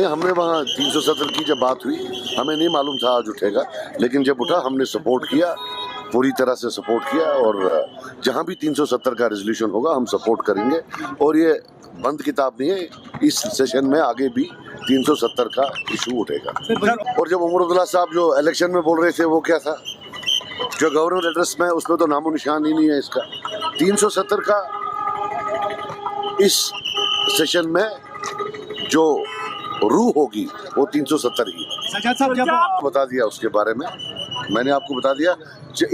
हमने वहाँ 370 की जब बात हुई, हमें नहीं मालूम था आज उठेगा, लेकिन जब उठा हमने सपोर्ट किया, पूरी तरह से सपोर्ट किया। और जहाँ भी 370 का रेजोल्यूशन होगा हम सपोर्ट करेंगे। और ये बंद किताब नहीं है, इस सेशन में आगे भी 370 का इशू उठेगा। और जब उमर अब्दुल्ला साहब जो इलेक्शन में बोल रहे थे वो क्या था, जो गवर्नर एड्रेस में उसमें तो नामो निशान ही नहीं है इसका। 370 का इस सेशन में जो रूह होगी वो 370 ही। सज्जाद साहब जब बता दिया उसके बारे में, मैंने आपको बता दिया।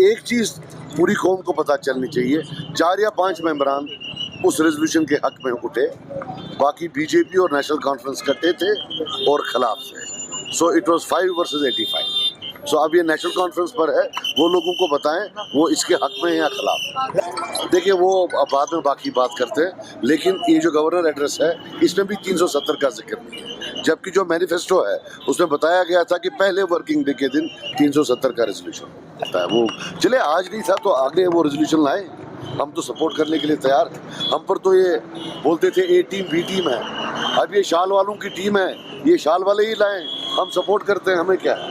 एक चीज पूरी कौम को पता चलनी चाहिए, 4 या 5 मेंबरान उस रेजोल्यूशन के हक में उठे, बाकी बीजेपी और नेशनल कॉन्फ्रेंस कटे थे और खिलाफ थे। So it was 5 versus 85। सो अब ये नेशनल कॉन्फ्रेंस पर है, वो लोगों को बताएं वो इसके हक में है या खिलाफ। देखिए वो बाद में बाकी बात करते हैं, लेकिन ये जो गवर्नर एड्रेस है इसमें भी 370 का जिक्र नहीं है, जबकि जो मैनिफेस्टो है उसमें बताया गया था कि पहले वर्किंग डे के दिन 370 का रेजोल्यूशन होता है। वो चले आज नहीं था तो आगे वो रेजोल्यूशन लाए, हम तो सपोर्ट करने के लिए तैयार थे। हम पर तो ये बोलते थे ए टीम बी टीम है, अब ये शाल वालों की टीम है, ये शाल वाले ही लाएं, हम सपोर्ट करते हैं, हमें क्या है।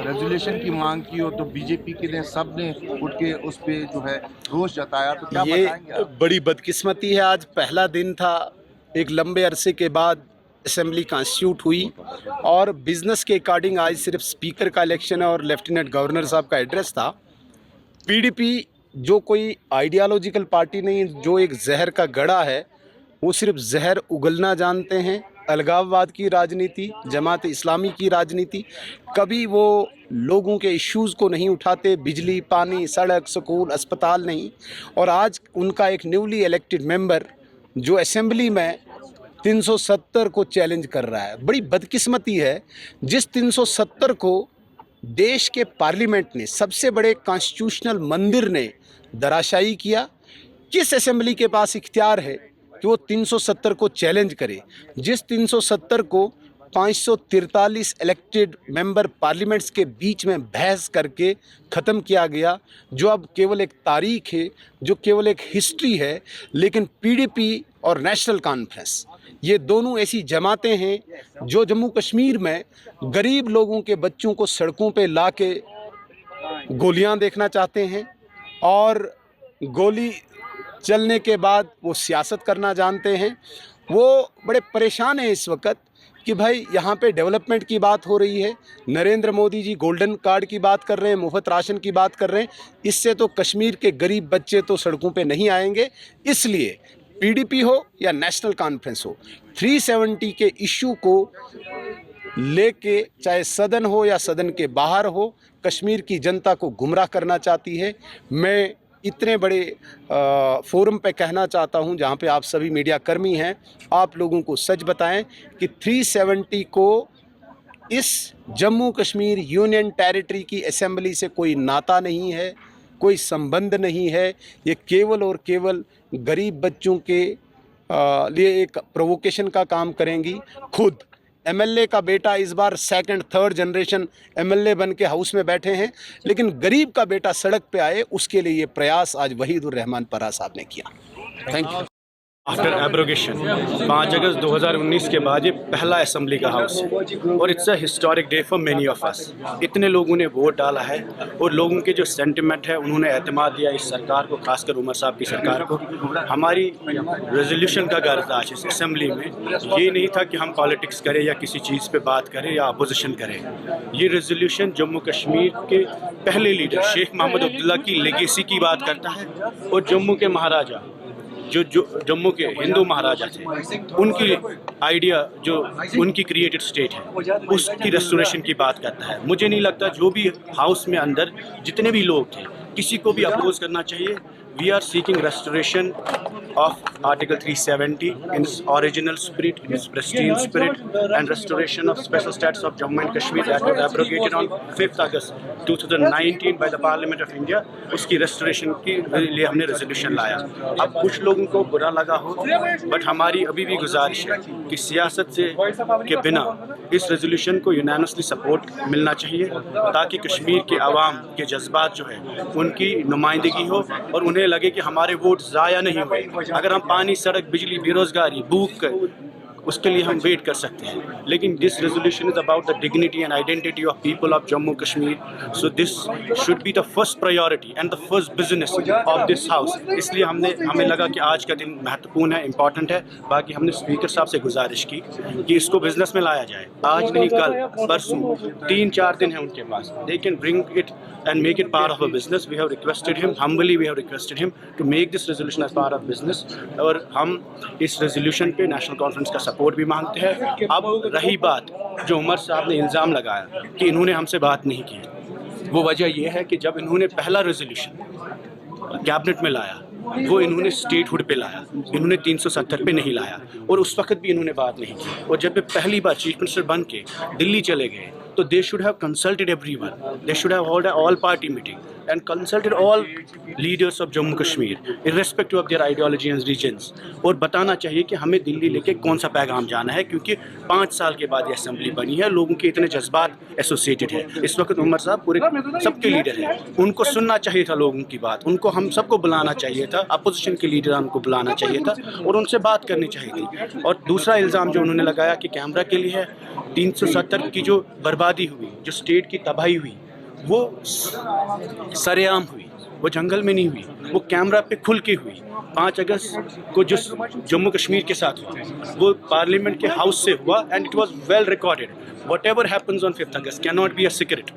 रेजोल्यूशन की मांग की हो तो बीजेपी के लिए सब ने उठ के उस पे जो है रोष जताया, तो क्या बताएंगे आप? बड़ी बदकिस्मती है, आज पहला दिन था, एक लंबे अरसे के बाद असेंबली कॉन्स्टिट्यूट हुई और बिजनेस के अकॉर्डिंग आज सिर्फ स्पीकर का इलेक्शन है और लेफ्टिनेंट गवर्नर साहब का एड्रेस था। पीडीपी जो कोई आइडियालॉजिकल पार्टी नहीं, जो एक जहर का गड़ा है, वो सिर्फ जहर उगलना जानते हैं। अलगाववाद की राजनीति, जमात इस्लामी की राजनीति, कभी वो लोगों के इश्यूज़ को नहीं उठाते, बिजली, पानी, सड़क, स्कूल, अस्पताल नहीं। और आज उनका एक न्यूली इलेक्टेड मेंबर जो असेंबली में 370 को चैलेंज कर रहा है, बड़ी बदकिस्मती है। जिस 370 को देश के पार्लियामेंट ने, सबसे बड़े कॉन्स्टिट्यूशनल मंदिर ने धराशायी किया, किस असेंबली के पास इख्तियार है कि वो 370 को चैलेंज करे। जिस 370 को 543 इलेक्टेड मेंबर पार्लियामेंट्स के बीच में बहस करके ख़त्म किया गया, जो अब केवल एक तारीख है, जो केवल एक हिस्ट्री है। लेकिन पीडीपी और नेशनल कॉन्फ्रेंस, ये दोनों ऐसी जमातें हैं जो जम्मू कश्मीर में गरीब लोगों के बच्चों को सड़कों पे ला के गोलियां देखना चाहते हैं और गोली चलने के बाद वो सियासत करना जानते हैं। वो बड़े परेशान हैं इस वक्त कि भाई यहाँ पे डेवलपमेंट की बात हो रही है, नरेंद्र मोदी जी गोल्डन कार्ड की बात कर रहे हैं, मुफ्त राशन की बात कर रहे हैं, इससे तो कश्मीर के गरीब बच्चे तो सड़कों पे नहीं आएंगे। इसलिए पीडीपी हो या नेशनल कॉन्फ्रेंस हो, 370 के इशू को लेके, चाहे सदन हो या सदन के बाहर हो, कश्मीर की जनता को गुमराह करना चाहती है। मैं इतने बड़े फोरम पे कहना चाहता हूं जहां पे आप सभी मीडिया कर्मी हैं, आप लोगों को सच बताएं कि 370 को इस जम्मू कश्मीर यूनियन टेरिटरी की असेंबली से कोई नाता नहीं है, कोई संबंध नहीं है। ये केवल और केवल गरीब बच्चों के लिए एक प्रोवोकेशन का काम करेंगी। खुद एमएलए का बेटा इस बार 2nd 3rd जनरेशन एमएलए बन के हाउस में बैठे हैं, लेकिन गरीब का बेटा सड़क पे आए, उसके लिए ये प्रयास आज वहीदुर रहमान परा साहब ने किया। Thank you. आफ्टर एब्रोगेशन 5 अगस्त 2019 के बाद ये पहला असेंबली का हाउस है और it's a historic day for many of us. इतने लोगों ने वोट डाला है और लोगों के जो सेंटिमेंट है, उन्होंने एतमाद दिया इस सरकार को, खासकर उमर साहब की सरकार को। हमारी रेजोल्यूशन का गर्ज आज इस असेंबली में ये नहीं था कि हम पॉलिटिक्स करें या किसी चीज़ पे बात करें या अपोजिशन करें। ये रेजोल्यूशन जम्मू कश्मीर के पहले लीडर शेख मोहम्मद अब्दुल्ला की लेगेसी की बात करता है और जम्मू के महाराजा, जो जम्मू के हिंदू महाराजा थे, उनकी आइडिया, जो उनकी क्रिएटेड स्टेट है, उसकी रेस्टोरेशन की बात करता है। मुझे नहीं लगता जो भी हाउस में अंदर जितने भी लोग थे, किसी को भी अपोज करना चाहिए। We are seeking restoration of Article 370 in its original spirit, in its pristine spirit, and restoration of special status of Jammu and Kashmir that was abrogated on 5th August 2019 by the Parliament of India। उसकी restoration के लिए हमने resolution लाया। अब कुछ लोगों को बुरा लगा हो, बट हमारी अभी भी गुजारिश है कि सियासत से के बिना इस रेजोल्यूशन को यूनानिमसली सपोर्ट मिलना चाहिए, ताकि कश्मीर के आवाम के जज्बात जो है उनकी नुमाइंदगी हो और उन्हें लगे कि हमारे वोट ज़ाया नहीं हुए। अगर हम पानी, सड़क, बिजली, बेरोजगारी, भूख उसके लिए हम वेट कर सकते हैं, लेकिन this resolution is about the dignity and identity of people of Jammu Kashmir, so this should be the first priority and the first business of this house. इसलिए हमें लगा कि आज का दिन महत्वपूर्ण है, इंपॉर्टेंट है। बाकी हमने स्पीकर साहब से गुजारिश की कि इसको बिजनेस में लाया जाए, आज नहीं कल परसों, 3-4 दिन है उनके पास, they can bring it and make it part of a business. We have requested him, humbly we have requested him to make this resolution as part of business, और हम इस resolution पे नेशनल कॉन्फ्रेंस का support भी मांगते हैं। अब रही बात जो उमर साहब ने इल्ज़ाम लगाया कि इन्होंने हमसे बात नहीं की, वो वजह ये है कि जब इन्होंने पहला रेजोल्यूशन कैबिनेट में लाया वो इन्होंने स्टेटहुड पे लाया, इन्होंने 370 पे नहीं लाया, और उस वक्त भी इन्होंने बात नहीं की। और जब वे पहली बार चीफ मिनिस्टर बन के दिल्ली चले गए तो they should have consulted everyone, they should have hold all party meeting and consulted all leaders of Jammu Kashmir irrespective of their ideology and regions, और बताना चाहिए कि हमें दिल्ली लेके कौन सा पैगाम जाना है, क्योंकि 5 साल के बाद ये असेंबली बनी है, लोगों के इतने जज्बात एसोसिएटेड है। इस वक्त उमर साहब पूरे सबके लीडर हैं, उनको सुनना चाहिए था लोगों की बात, उनको हम सबको बुलाना चाहिए था, अपोजिशन के लीडर उनको बुलाना चाहिए था और उनसे बात करनी चाहिए थी। और दूसरा इल्ज़ाम जो उन्होंने लगाया कि कैमरा के लिए है, 370 की जो बर्बादी हुई, जो स्टेट की तबाही हुई, वो सरेआम हुई, वो जंगल में नहीं हुई, वो कैमरा पे खुल के हुई। 5 अगस्त को जो जम्मू कश्मीर के साथ हुआ वो पार्लियामेंट के हाउस से हुआ and it was well recorded. Whatever happens on 5th August cannot be a secret.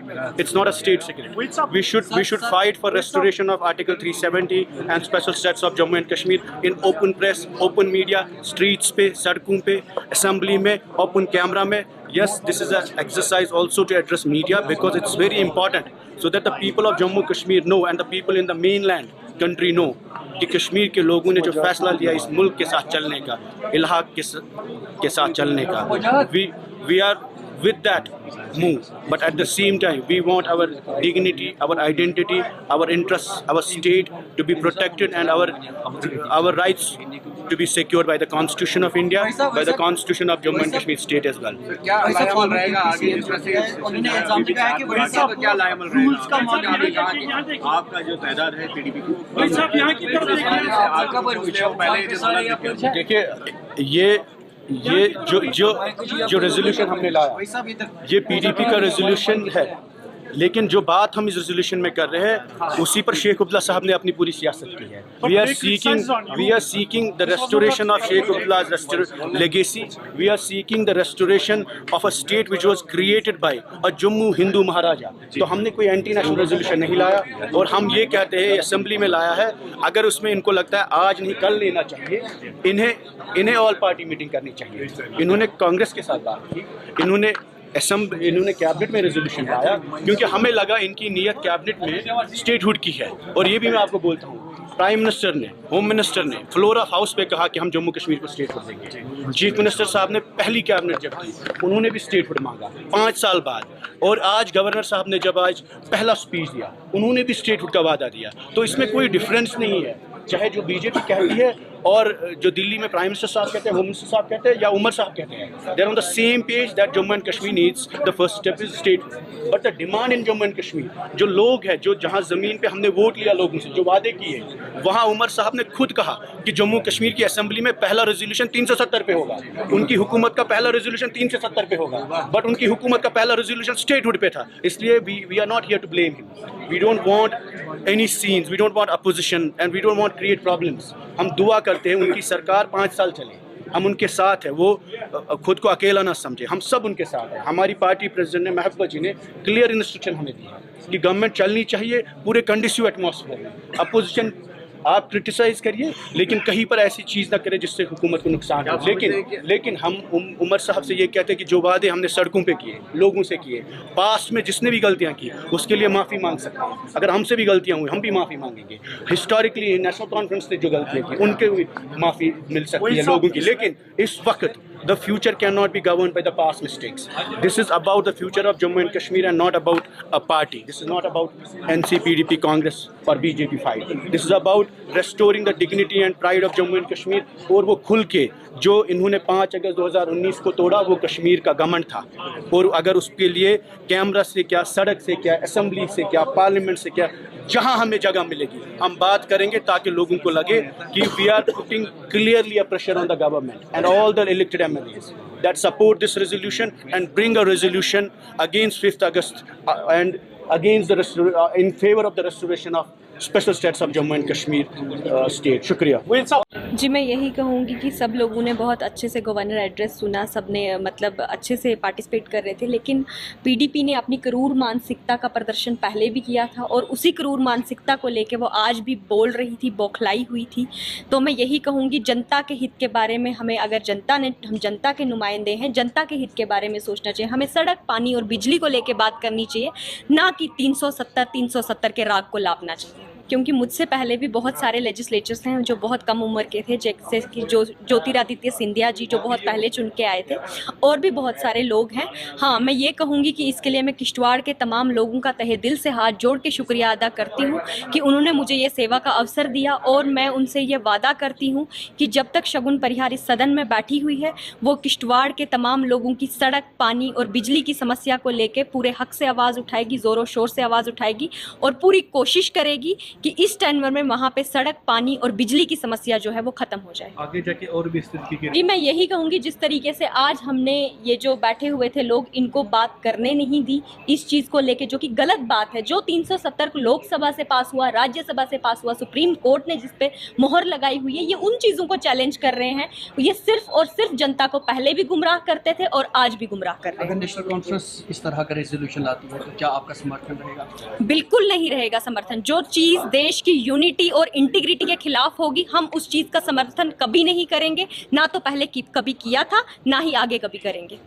It's not a state secret. We should fight for restoration of Article 370 and special status of Jammu and Kashmir in open press, open media, streets पे, सड़कों पे, assembly में, open camera में. Yes, this is an exercise also to address media because it's very important so that the people of Jammu Kashmir know and the people in the mainland country know कि कश्मीर के लोगों ने जो फैसला लिया इस मुल्क के साथ चलने का, इलाहाक के साथ चलने का, we are with that move, but at the same time we want our dignity, our identity, our interests, our state to be protected and our rights to be secured by the Constitution of India, by the Constitution of Jammu and Kashmir state as well. क्या लायामल रहेगा आगे इस तरह से? उन्होंने इल्जाम लगाया कि क्या लायामल रहेगा? का मामला आपने कहा कि आपका जो तादाद है पीडीपी को देखिए ये जो रेजोल्यूशन हमने लाया ये पीडीपी का रेजोल्यूशन है, लेकिन जो बात हम इस रेजोल्यूशन में कर रहे हैं उसी पर शेख अब्दुल्ला साहब ने अपनी पूरी सियासत की है। We are seeking the restoration of Sheikh Abdullah's legacy. We are seeking the restoration of a state which was created by a Jammu Hindu Maharaja. तो हमने कोई एंटी नेशनल रेजोल्यूशन नहीं लाया और हम ये कहते हैं असेंबली में लाया है। अगर उसमें इनको लगता है आज नहीं कल लेना चाहिए, इन्हें ऑल पार्टी मीटिंग करनी चाहिए। इन्होंने कांग्रेस के साथ बात की, इन्होंने कैबिनेट में रेजोल्यूशन लाया क्योंकि हमें लगा इनकी नीयत कैबिनेट में स्टेटहुड की है। और ये भी मैं आपको बोलता हूँ, प्राइम मिनिस्टर ने, होम मिनिस्टर ने फ्लोर ऑफ हाउस पे कहा कि हम जम्मू कश्मीर को स्टेटहुड देंगे। चीफ मिनिस्टर साहब ने पहली कैबिनेट जब की उन्होंने भी स्टेटहुड मांगा 5 साल बाद, और आज गवर्नर साहब ने जब आज पहला स्पीच दिया उन्होंने भी स्टेटहुड का वादा दिया। तो इसमें कोई डिफरेंस नहीं है, चाहे जो बीजेपी कहती है और जो दिल्ली में प्राइम मिनिस्टर साहब कहते हैं, होम मिनिस्टर साहब कहते हैं या उमर साहब कहते हैं, they are on the same page that Jammu and Kashmir needs the first step is state. But the demand in Jammu and Kashmir, जो लोग हैं, जो जहां ज़मीन पे हमने वोट लिया लोगों से, जो वादे किए, वहां उमर साहब ने खुद कहा कि जम्मू कश्मीर की असेंबली में पहला रेजोल्यूशन 370 पे होगा। उनकी हुकूमत का पहला रेजोल्यूशन 370 पे होगा, बट उनकी हुकूमत का पहला रेजोल्यूशन स्टेटहुड पे था। इसलिए we are not here to blame him. We don't want any scenes, we don't want opposition and we don't want create problems. हम दुआ करते हैं उनकी सरकार 5 साल चले, हम उनके साथ हैं, वो खुद को अकेला ना समझे, हम सब उनके साथ हैं। हमारी पार्टी प्रेसिडेंट ने, महबूबा जी ने क्लियर इंस्ट्रक्शन हमें दी है कि गवर्नमेंट चलनी चाहिए पूरे कंडीसिव एटमॉस्फेयर में। अपोजिशन आप क्रिटिसाइज करिए लेकिन कहीं पर ऐसी चीज़ ना करें जिससे हुकूमत को नुकसान हो। लेकिन हम उमर साहब से ये कहते हैं कि जो वादे हमने सड़कों पे किए, लोगों से किए, पास्ट में जिसने भी गलतियां की उसके लिए माफ़ी मांग सकते हैं। अगर हमसे भी गलतियां हुई हम भी माफ़ी मांगेंगे। हिस्टोरिकली नेशनल कॉन्फ्रेंस ने जो गलतियाँ की उनके भी माफ़ी मिल सकती है लोगों की। लेकिन इस वक्त the future cannot be governed by the past mistakes. This is about the future of Jammu and Kashmir and not about a party. This is not about NCPDP, Congress or BJP fight. This is about restoring the dignity and pride of Jammu and Kashmir. और वो खुल के जो इन्होंने 5 अगस्त 2019 को तोड़ा वो कश्मीर का घमंड था। और अगर उसके लिए कैमरा से क्या, सड़क से क्या, असेंबली से क्या, पार्लियामेंट से क्या, जहां हमें जगह मिलेगी हम बात करेंगे, ताकि लोगों को लगे कि we are putting clearly a pressure on the government and all the elected MLAs that support this resolution and bring a resolution against 5th August and against the in favor of the restoration of special status of Jammu and Kashmir state. शुक्रिया जी, मैं यही कहूँगी कि सब लोगों ने बहुत अच्छे से गवर्नर एड्रेस सुना, सब ने मतलब अच्छे से पार्टिसिपेट कर रहे थे, लेकिन PDP ने अपनी क्रूर मानसिकता का प्रदर्शन पहले भी किया था और उसी क्रूर मानसिकता को लेके वो आज भी बोल रही थी, बौखलाई हुई थी। तो मैं यही कहूँगी जनता के हित के बारे में हमें, अगर हम जनता के नुमाइंदे हैं, जनता के हित के बारे में सोचना चाहिए। हमें सड़क, पानी और बिजली को लेके बात करनी चाहिए, ना कि 370 के राग को लापना चाहिए। क्योंकि मुझसे पहले भी बहुत सारे लेजिस्लेचर्स हैं जो बहुत कम उम्र के थे, जैसे कि जो ज्योतिरादित्य सिंधिया जी जो बहुत पहले चुन के आए थे, और भी बहुत सारे लोग हैं। हाँ, मैं ये कहूँगी कि इसके लिए मैं किश्तवाड़ के तमाम लोगों का तहे दिल से हाथ जोड़ के शुक्रिया अदा करती हूँ कि उन्होंने मुझे ये सेवा का अवसर दिया, और मैं उनसे ये वादा करती हूँ कि जब तक शगुन परिहार इस सदन में बैठी हुई है, वो किश्तवाड़ के तमाम लोगों की सड़क, पानी और बिजली की समस्या को लेकर पूरे हक से आवाज़ उठाएगी, ज़ोरों शोर से आवाज़ उठाएगी, और पूरी कोशिश करेगी कि इस टेन्योर में वहाँ पे सड़क, पानी और बिजली की समस्या जो है वो खत्म हो जाए। आगे जाके और भी स्थिति की जी, मैं यही कहूँगी जिस तरीके से आज हमने ये जो बैठे हुए थे लोग, इनको बात करने नहीं दी इस चीज़ को लेके, जो कि गलत बात है। जो 370 लोकसभा से पास हुआ, राज्यसभा से पास हुआ, सुप्रीम कोर्ट ने जिस पे मोहर लगाई हुई है, ये उन चीज़ों को चैलेंज कर रहे हैं। ये सिर्फ और सिर्फ जनता को पहले भी गुमराह करते थे और आज भी गुमराह कर रहे हैं। अगर नेशनल कॉन्फ्रेंस इस तरह का रेजोल्यूशन लाती है तो क्या आपका समर्थन रहेगा? बिल्कुल नहीं रहेगा समर्थन। जो चीज़ देश की यूनिटी और इंटीग्रिटी के खिलाफ होगी, हम उस चीज़ का समर्थन कभी नहीं करेंगे, ना तो पहले कभी किया था, ना ही आगे कभी करेंगे।